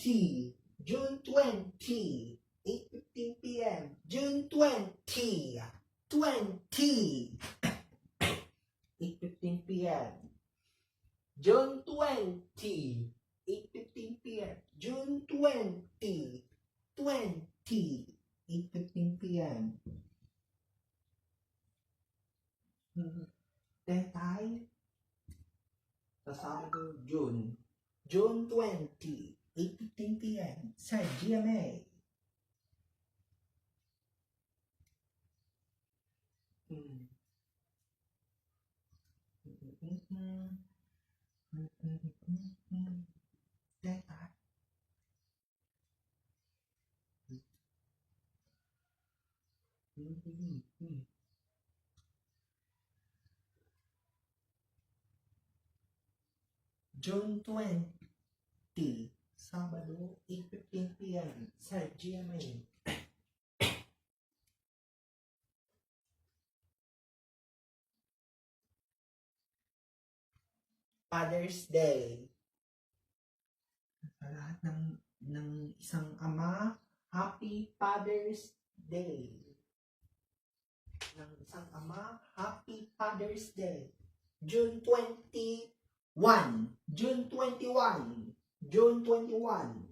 June 20, 8:15 p.m. June 20, 8:15 p.m. June 20, 8:15 p.m. June 20, 8:15 p.m. Tetay, sa Sabado, June 20, 8:15 p.m. sa GMA. Tetay. June 20, Sabado, 8:15 p.m. sa GMA. Father's Day. Sa lahat ng isang ama, Happy Father's Day. Ng isang ama, Happy Father's Day. June 21. June 21. June 21.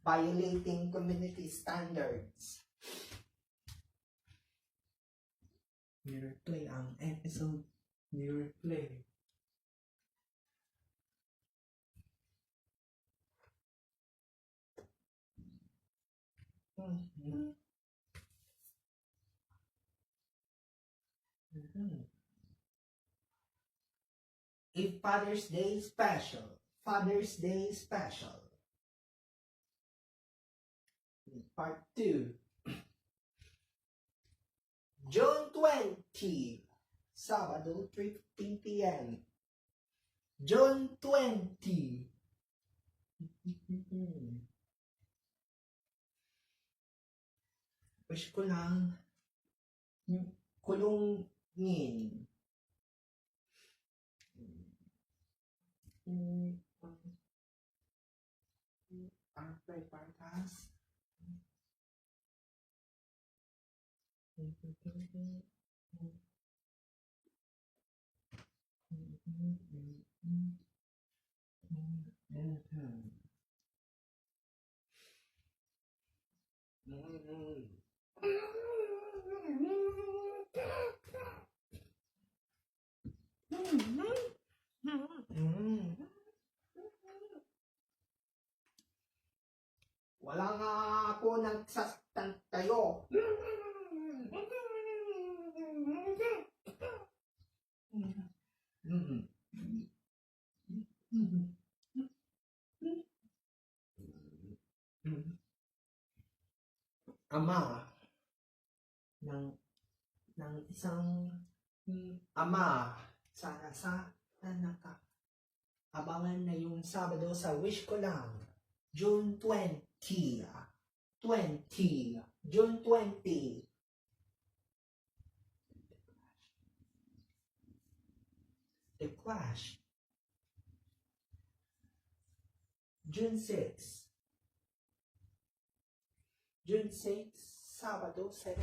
Violating community standards. Mirror play ang episode. Mirror play. A Father's Day special. Father's Day special. Part 2. June 20, Sabado, 3:15 p.m. June 20. Wish ko lang kulungin. Ang partas. Wala nga ako nagsasaktan kayo. Ama ng isang ama sana abangan na yung Sabado sa Wish Ko Lang. June 20. June 20. The Clash. June 6. June 6, Sabado, 7.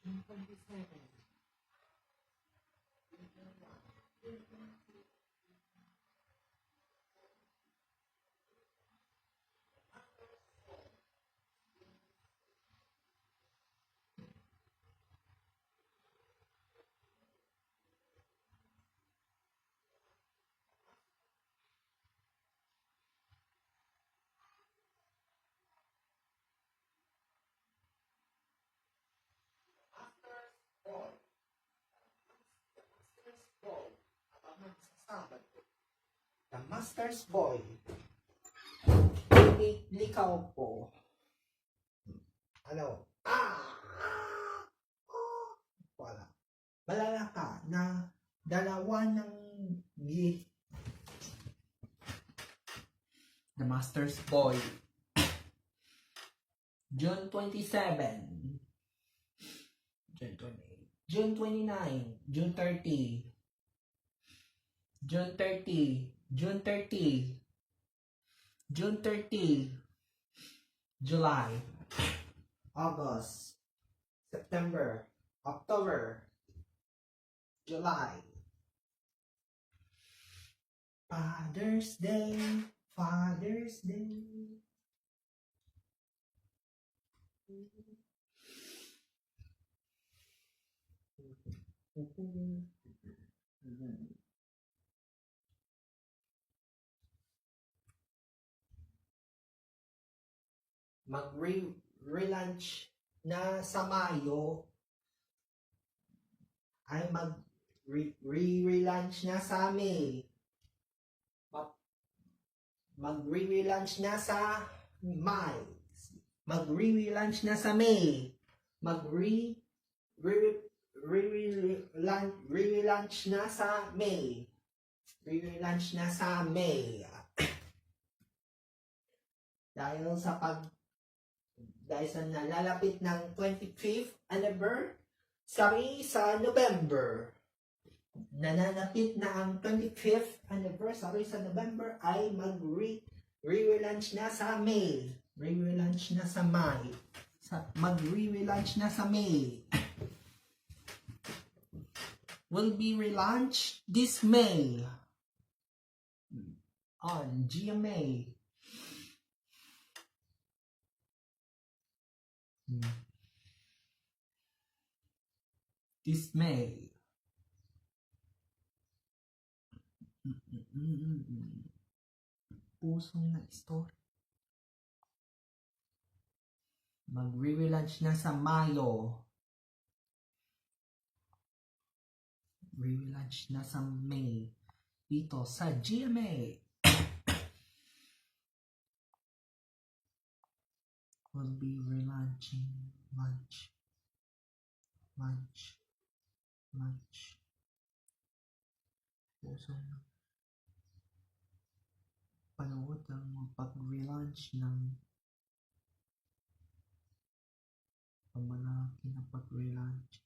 June 27. The Master's Boy. Likaw po. Ano? Wala. Malala ka na dalawa ng The Master's Boy. June 27. June 28. June 29. June 30. June 30. June 30. June 30. July. August. September. October. July. Father's Day. Father's Day. Mag-relaunch na sa Mayo ay mag-relaunch na sa May. Mag-relaunch na sa May. Mag-relaunch na sa May. Relaunch na sa May. Relaunch na sa May. Dahil sa nalalapit ng 25th anniversary sa November. Nananapit na ang 25th anniversary sa November ay mag-relaunch na sa May. Relaunch na sa May. Mag-relaunch na sa May. Will be relaunched this May on GMA. This May. Pusong na story. Mag-relaunch na sa Mayo. Relaunch na sa May. Dito sa GMA. Will be relaunching lunch. Pusong na. Panood ang pag-relaunch ng pamalaki na pag-relaunch.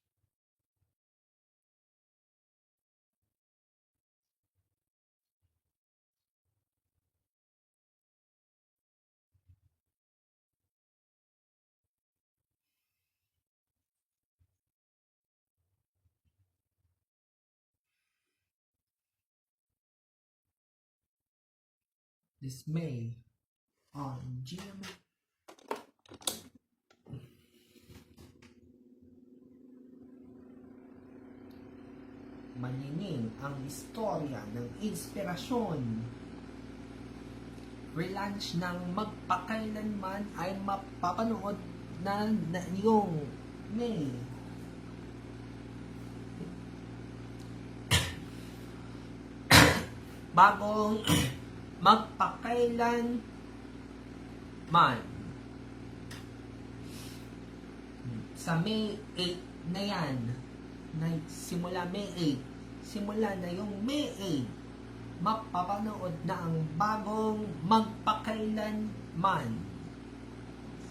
This May on GMA. Maningin ang istorya ng inspirasyon. Relaunch ng magpakailanman ay mapapanood na yung May. Bagong magpakailan man sa May 8 na yan, na simula May 8, simula na yung May 8, mapapanood na ang bagong magpakailan man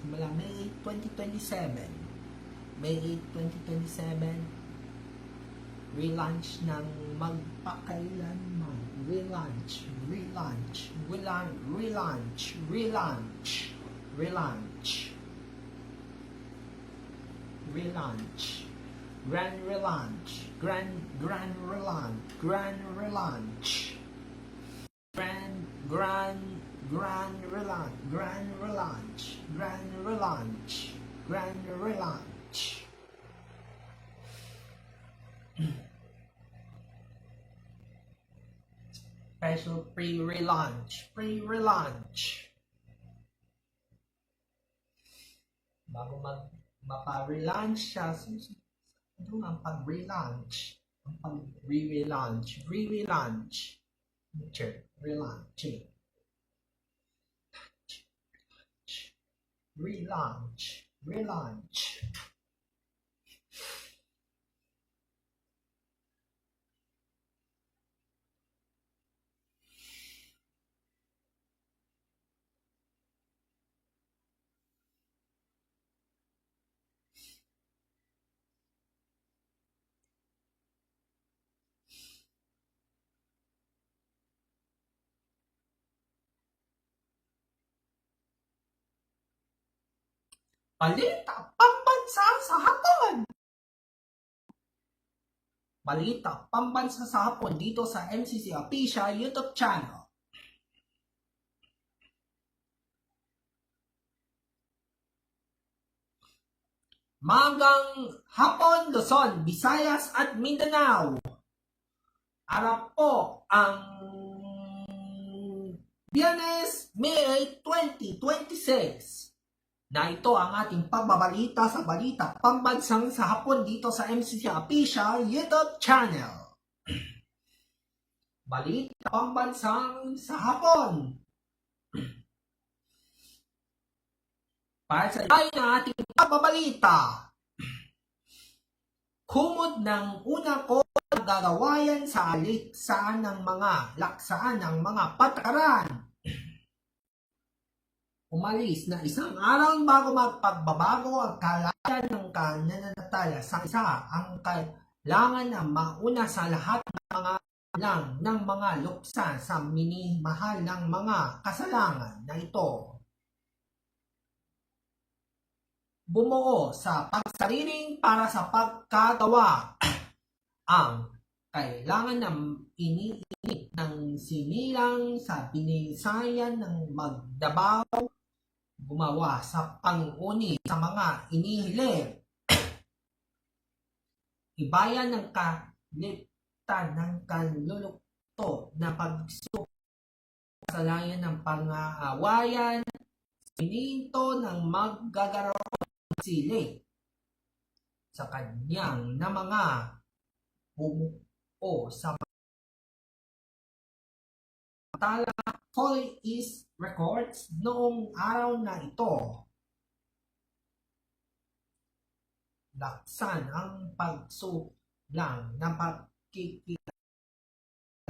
simula May 8, 2027. May 8, 2027, relaunch ng magpakailan man. Relaunch. Grand relaunch. Special pre-relaunch. Bago mapa-relaunch siya, doon ang pag-relaunch. Ang pag-relaunch. Relaunching. Relaunch. Balita pambansa sa hapon! Balita pambansa sa hapon dito sa MCC Official YouTube channel. Magang hapon Luzon, Visayas at Mindanao. Araw po ang Biyernes, May 2026. Na ito ang ating pagbabalita sa balita pambansang sa hapon dito sa MCC Official YouTube channel. Balita pambansang sa hapon. Para sa tayo na ating pagbabalita, kumod ng una ko gagawayan sa laksaan ng mga patakaran. Umalis na isang araw bago magpagbabago ang kalayan ng kananatala sa isa ang kailangan na mauna sa lahat ng mga lang ng mga luksa sa minimahal ng mga kasalangan na ito. Bumuo sa pagsariling para sa pagkagawa ang kailangan ng iniinit ng sinilang sa binisayan ng Magdabaw, gumawa sa panguni sa mga inihiling, ibayan ng kaligtan ng kalulukto na pagsuko sa layan ng pang-aawayan, sininto ng maggagaroon ng sili sa kanyang na mga bumuo sa tala Foley East Records noong araw na ito. Laksan ang pagsulang ng pagkikita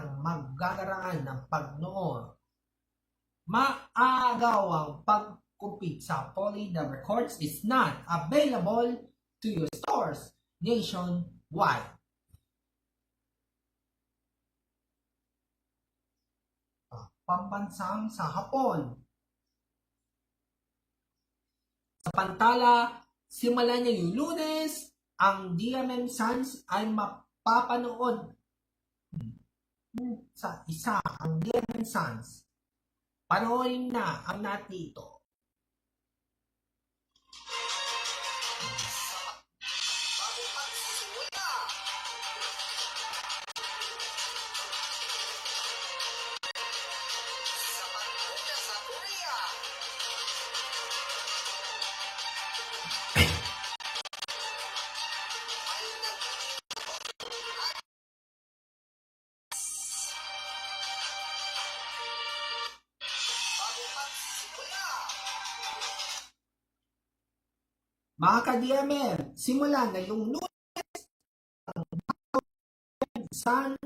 ng maggagaraan ng pagnoon. Maagaw ang pagkumpit sa Foley. The records is not available to your stores nationwide. Pambansang sa hapon. Sa Pantala, simula ngayong Lunes, ang DMM Sons ay mapapanood sa isa ang DMM Sons. Panoorin na ang natito. Mga ka-DMM, simula na yung Lunes ang San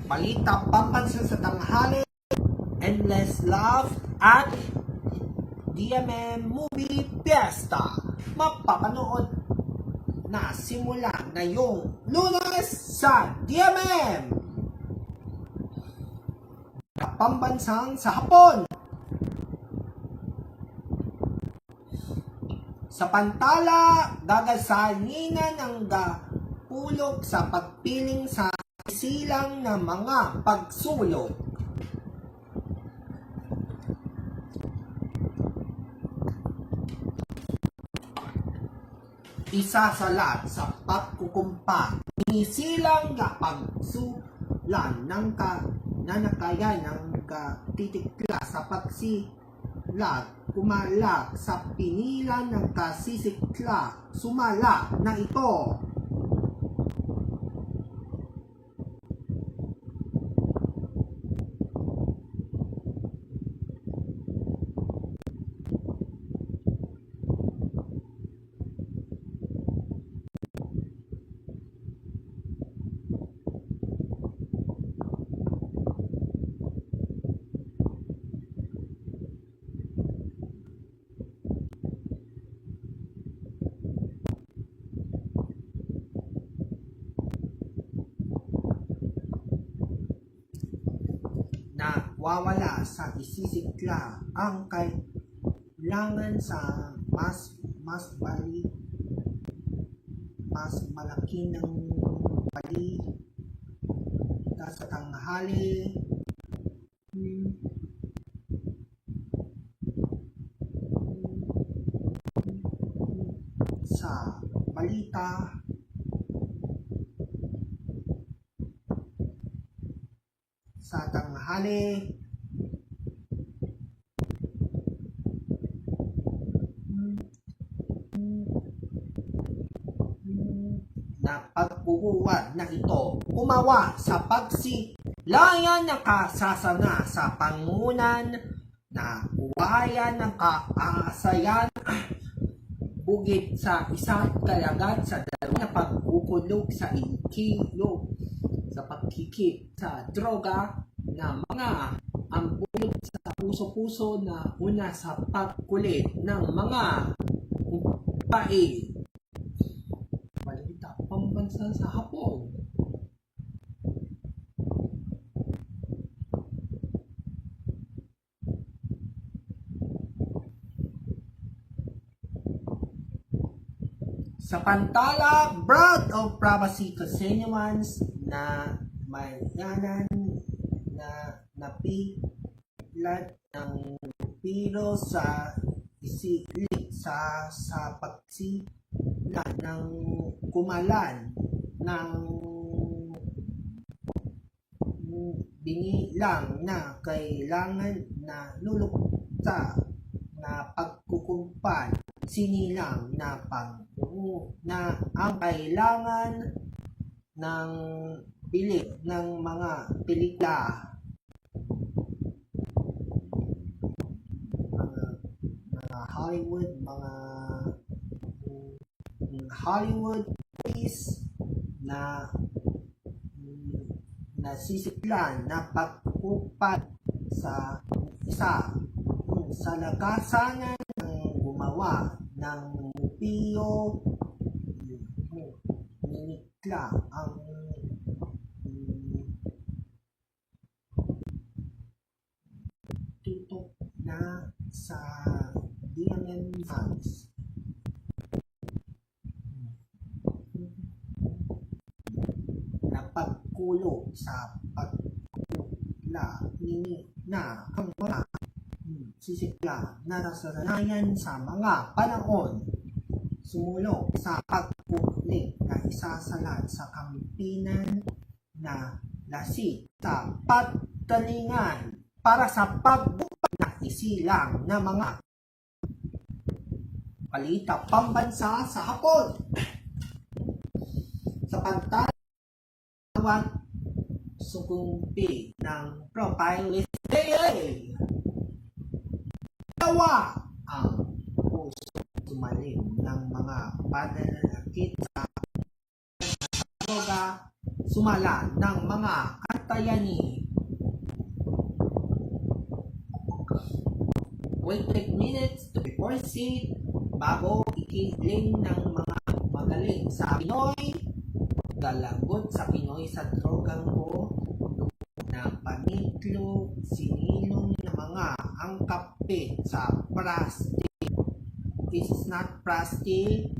balita pambansa sa tanghali, Endless Love at DMM Movie Fiesta. Mapapanood na simula ngayong Lunes sa DMM. Pambansang sa hapon. Sa Pantala, gagasalina ng gapulog sa pagpiling sa silang ng mga pagsulog. Isasalat sa pagkukumpa, inisilang nga pagsulan ng nanakayan ng katitikla sa pagsilag, kumalak sa pinilan ng kasisikla, sumala na ito. na wawala sa isisikla ang kailangan sa mas malaki ng bali sa tanghali. Sa balita sa tanghali na pagbubuwad na ito umawa sa pagsilayan ng kasasana sa pangunan na uwayan ng kaasayan bugid sa isa't kalagat sa dalawa na pagkukulog sa ikilog sa pagkikip sa droga na mga ang bunod sa puso-puso na una sa pagkulit ng mga pae. Balita pambansa sa Hapon. Sa pantala, broad of privacy continuance na mayanan na napilat ng piro sa isilik sa pagsila ng kumalan ng binilang na kailangan na lulukta na pagkukumpan sinilang na na ang kailangan ng bilik ng mga pelikula mga Hollywood movies na nasisiklan na pagkupat sa sa lakasanan ng gumawa ng mupiyo ninikla ang tutok na sa DMN funds na pagkulo sa pagkula na ang mga sisikla na nasanayan sa mga panahon sumulong sa pagkulik na isasalat sa kampinan na lasit sa patalingan para sa pagbukas na isilang na mga balita pambansa sa Hapon. Sa pantawag sugumpi ng profile list tawa ang puso sumalim ng mga pananakit sa droga sumala ng mga antayani. Wait 3 minutes to be proceed bago ikiling ng mga magaling sa Pinoy, galagot sa Pinoy sa drogang ko na paniklo sinilong ng mga ang kapit sa plastic. This is not plastic.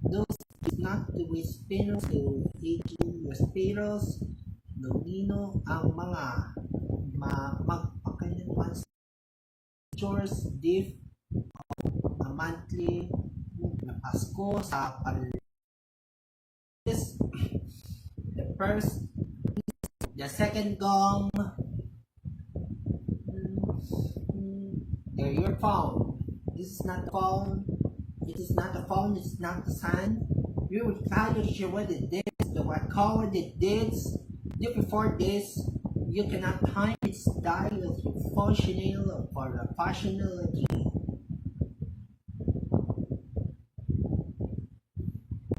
Those is not the respiros to aging respiros. Nonino ang mga magpakailanman chores diff a monthly na Pasko sa palis. The first, the second gong, there your phone. This is not the phone. It is not the phone. It's not the sun. You will tell you what it is. The what color it is. You before this, you cannot time its style of functional or the functionality.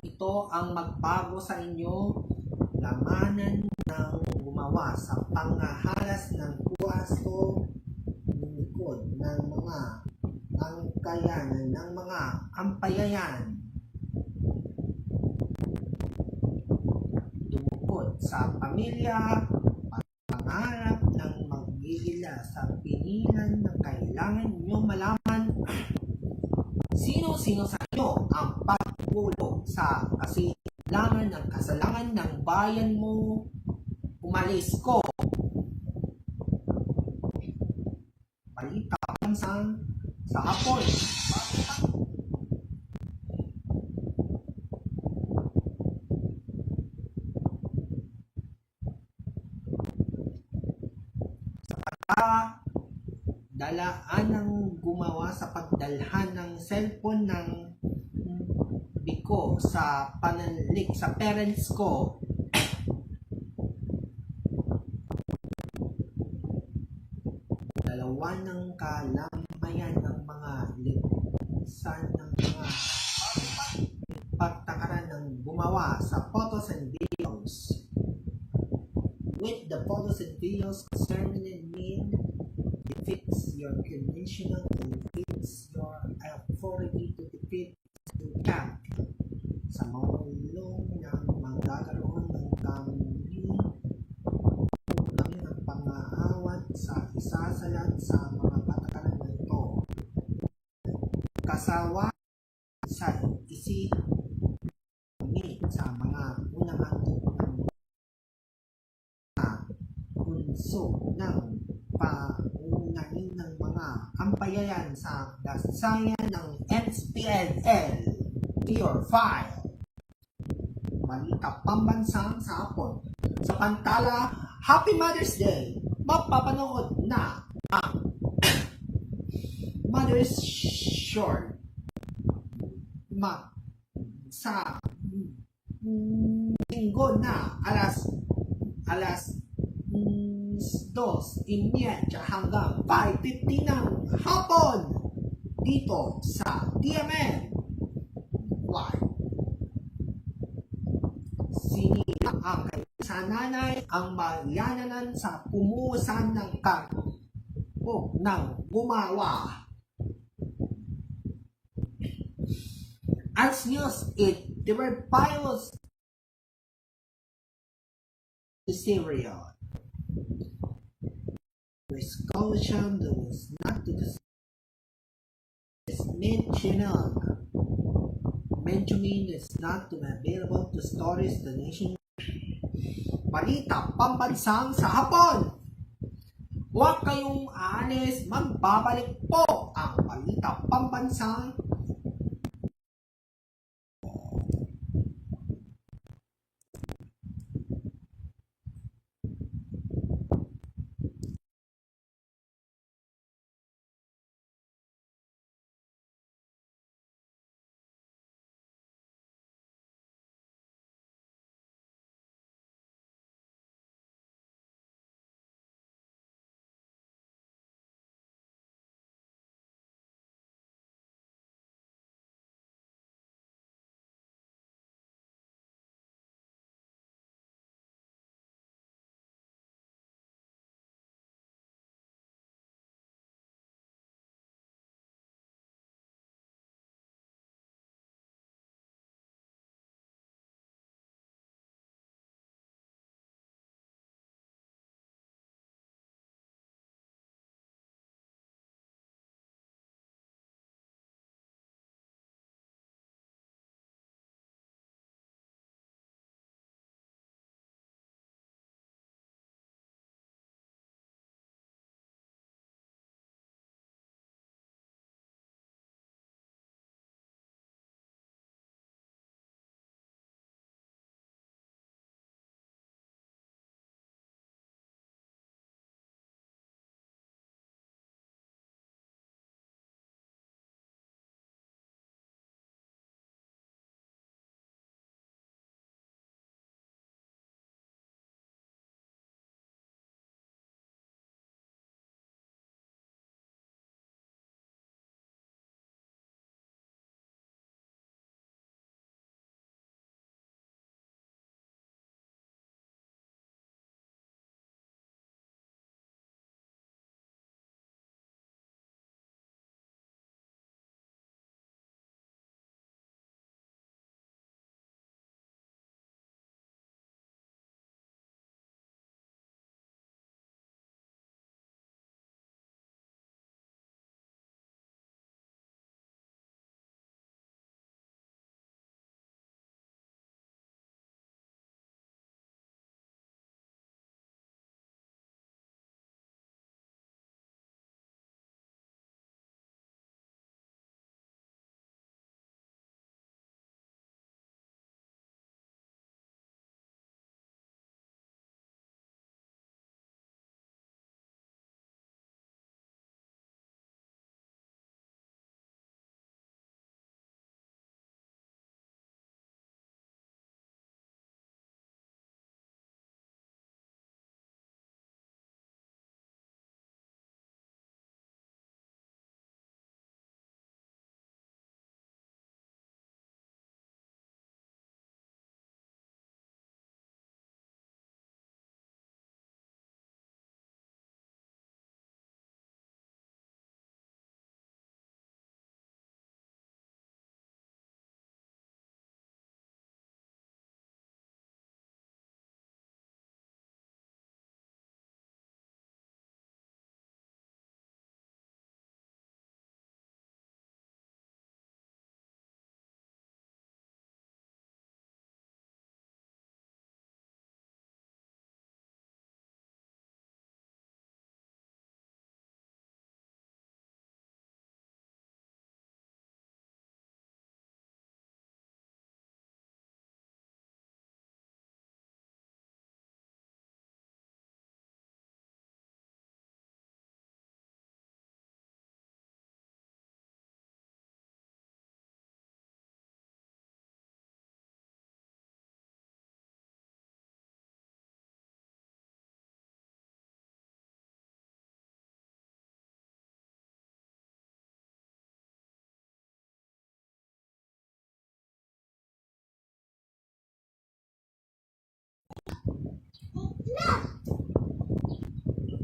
Ito ang magbago sa inyo. Lamanan ng gumawa sa panghahalas ng puwaso likod ng mga angkayanan ng mga ampayayan dumukot sa pamilya pangarap ng magiging isa sa pinilan na kailangan nyo malaman. Sino-sino sa inyo ang pagtulong sa kasalanan ng bayan mo? Umalis ko. Balita sa hapon. Dalaan ng gumawa sa pagdalhan ng cellphone ng biko sa pananlik sa parents ko. Dalawa ng kalamayan ng mga lisan ng mga pagtakaran ng gumawa sa photos and videos. With the photos and videos concerning mean defeats your conditional and defeats your authority to defeat the camp. Sa maulong ng magkakaroon ng kami ang pang-aawat sa isasalat sa mga patakaran na ito. Kasawa sa sa mga unang antok ng punso ng paunahin ng mga kampayayan sa dasayan ng SPNL. Your file. Balita pambansang sa hapon. Sa Pantala, Happy Mother's Day! Mapapanood na ang Mother's Short sa linggo na alas 2:30 hanggang 5:50 ng hapon dito sa TMN. Sinila ang sa nanay ang mayananan sa pumusan ng karpo ng gumawa. As news, it verifies the serial. Resolution was not to the channel. Benjamin is not to be available to stories the nation. Balita pambansang sa hapon. Huwag kayong aalis, magbabalik po ang balita pambansang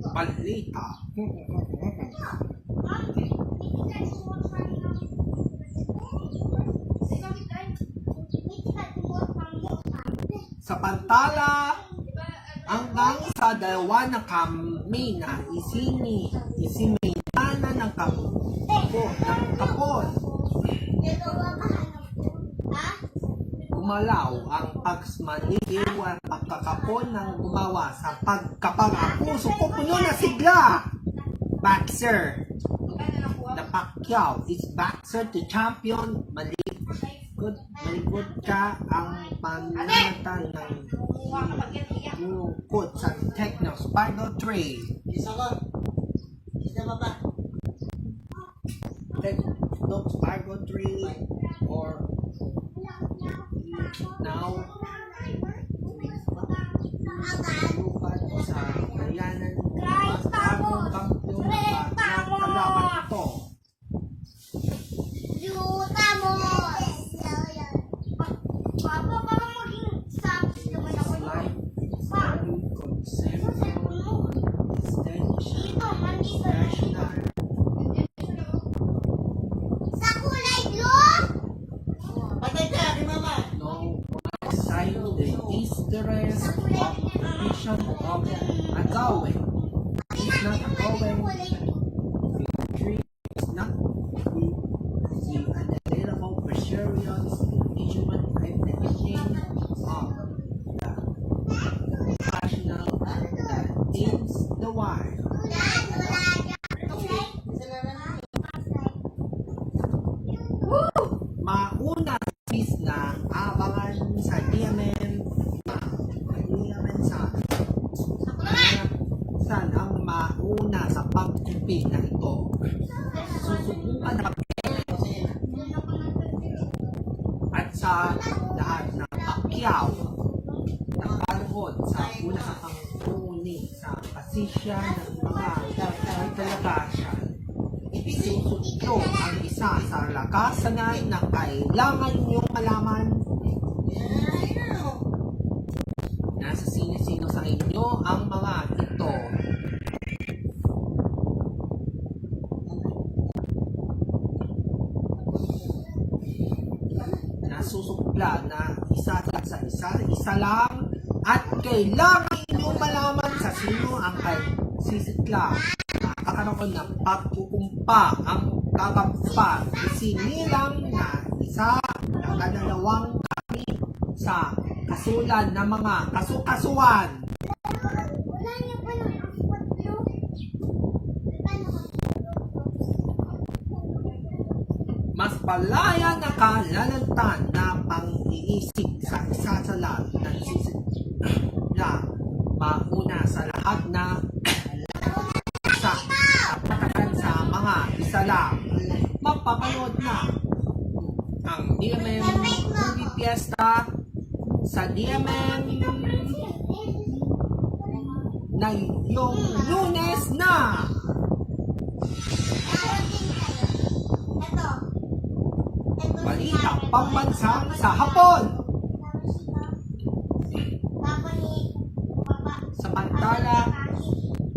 Balita. Sa pantala, hanggang sa dalawa na kami na isimintana ng kapon. Gumalaw ang pagsmaliw at pagkakapon ng gumawa sa pagkapag-apuso ko puno na sigla. Boxer. The Pacquiao is boxer to champion. Malikot ka ang pananatan ng bukod sa Techno Spider 3. Isa ko. Isa pa ba? Techno Spider 3 or now lupat sa bayanan ng bagong kampiyon na kalaban ito. Patay ka, di mama. No sign the interest of vision of agawin. It's not agawin. Tree is not the unavailable for serious engagement and the king of the passional that is the wild. Mauna is na abangan sa DMM saan ang mauna sa pagkumpit na ito. Susubukan na at sa lahat ng Pacquiao na palugod sa una sa panguni sa pasisya ng mga delegasyon. Isusunod ang isa sa lakasanan na kailangan niyong malaman. Nasa sino-sino sa inyo ang mga ito. Nasusukla na isa lang at kailangan ninyong malaman sa sino ang sisikla. Nakakaroon ng pagkukumpa ang kagappa. Isinilang na isa nakadalawang kami sa kasulan ng mga kasukasuan. Mas palaya na kalalagtan na pang-iisip sa isa sa lahat ng sisikla. Mauna sa lahat na sa patakan sa mga isa lang. Mapapanood na ang DMM Movie Fiesta sa DMM na yung Lunes na. Balita pambansang sa hapon. Samantala,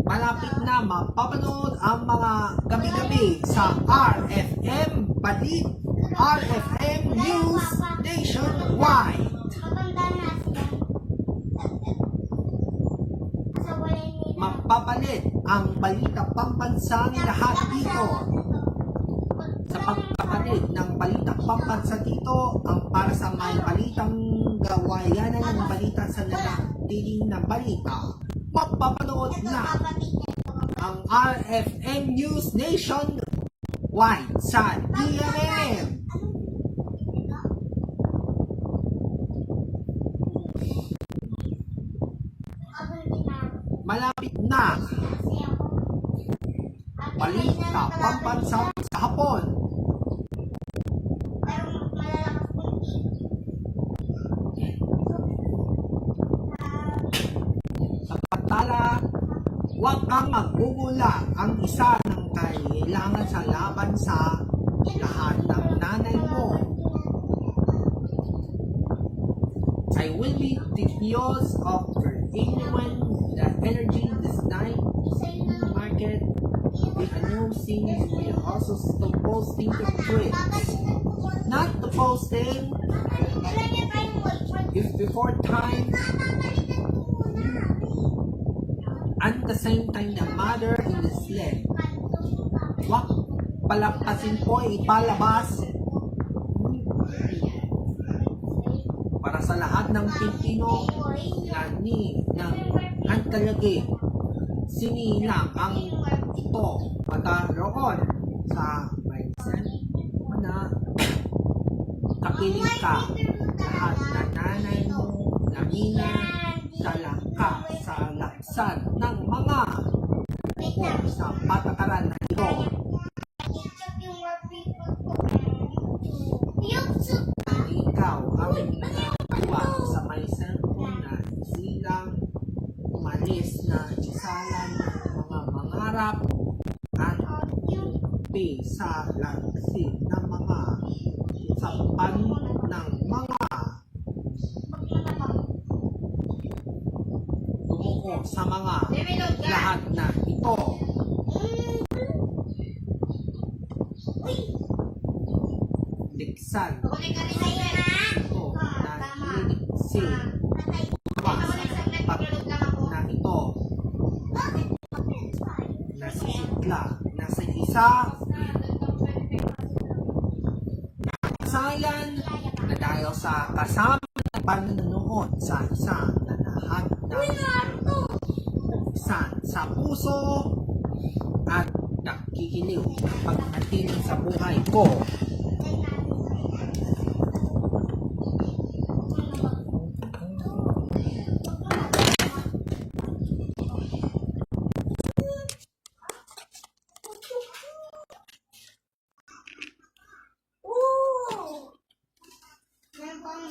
malapit na mapapanood ang mga gabi-gabi sa RFM Balit, RFM News Nationwide. Mapapalit ang balita pambansang lahat dito. Sa pagpapalit ng balita pambansa dito, ang para sa may balitang gawayanan ng balita sa nanatiling na balita. Mapapanood na ang RFM News Nationwide sa DMM. Malapit na balita pambansa sa hapon. Samantala, huwag kang magugula. Ang isa ng kailangan sa laban sa lahat ng nanay mo. I will be the cause of anyone the energy this night market with a new scene. We are also still posting the tricks, not the posting if before time at the same time the mother in the sled. Wak palakasin po ipalabas para sa lahat ng Pilipino na ng antalagi sinilang ang ito pagkaroon sa may na kapiling ka lahat na nanay mo namina talaka sa laksan ng mga sa patakaran na ito. Ikaw ang nagawa sa may cellphone na silang umalis na isalan ng mga mangarap at pi sa laksin ng mga sapan ng mga tumuko sa mga lahat na ito. Liksan ito na liliksi na ito nasisikla na sa isa sayan na dahil sa kasama na panunood sa isa na lahat ng sa puso at nakikiliw pagdating sa buhay ko.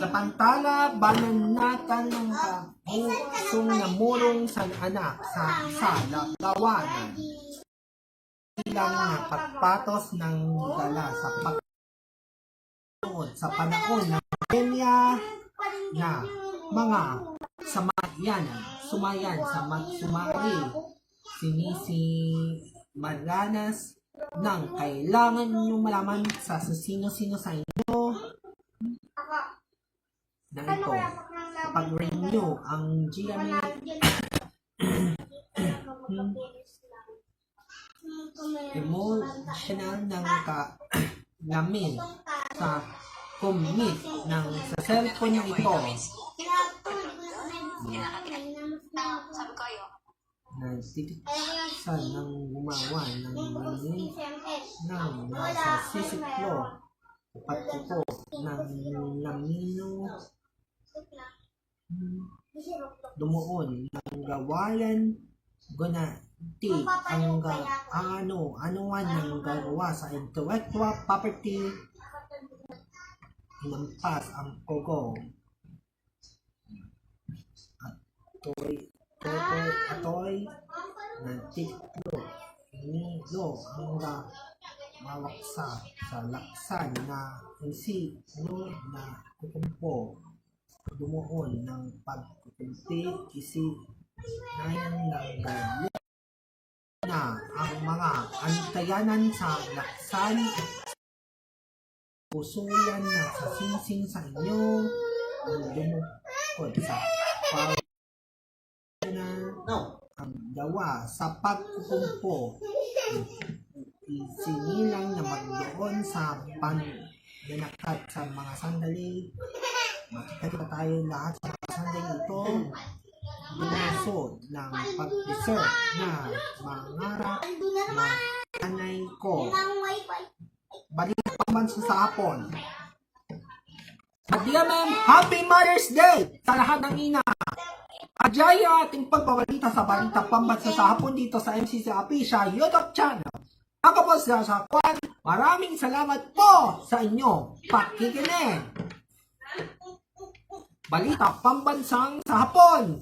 Sa pantala, bananatan ng kabusong namurong sa anak sa lagawanan. Silang napagpatos ng dala sa pagkaroon sa panahon ng pandemya na mga sumayan sa magsumari sinisi maranas ng kailangan nyo malaman sa sino-sino sa inyo na ito pag-renew ang GMA emotional ng namin sa commit ng sa cellphone na ito na titiksan ng gumawa ng manin ng nasa sisiklo pagkuko ng lamino dumuon ng gawalan gunati ang anuan ng gagawa sa intellectual property inampas ang kogo atoy na tiklo nilo ang mawaksa sa laksan na na kukumpo dumuon ng pagkukumpi nayan ng galo na ang mga antayanan sa laksan pusuyan na sa singsing sa inyo ang dumukod sa ang gawa sa pagkukumpo isinilang na magdoon sa pananakat sa mga sandali. Makikita tayo lahat sa mga sandali ito binusod ng pag-deserve na mangarap na nanay ko. Balik paman sa hapon. Dear ma'am, Happy Mother's Day sa lahat ng ina. Ajaya ating pagbabalita sa balita pambansa sa hapon dito sa MCC Official YouTube channel. Ako po sa Kwan, maraming salamat po sa inyo pakikinig. Balita pambansang sa hapon.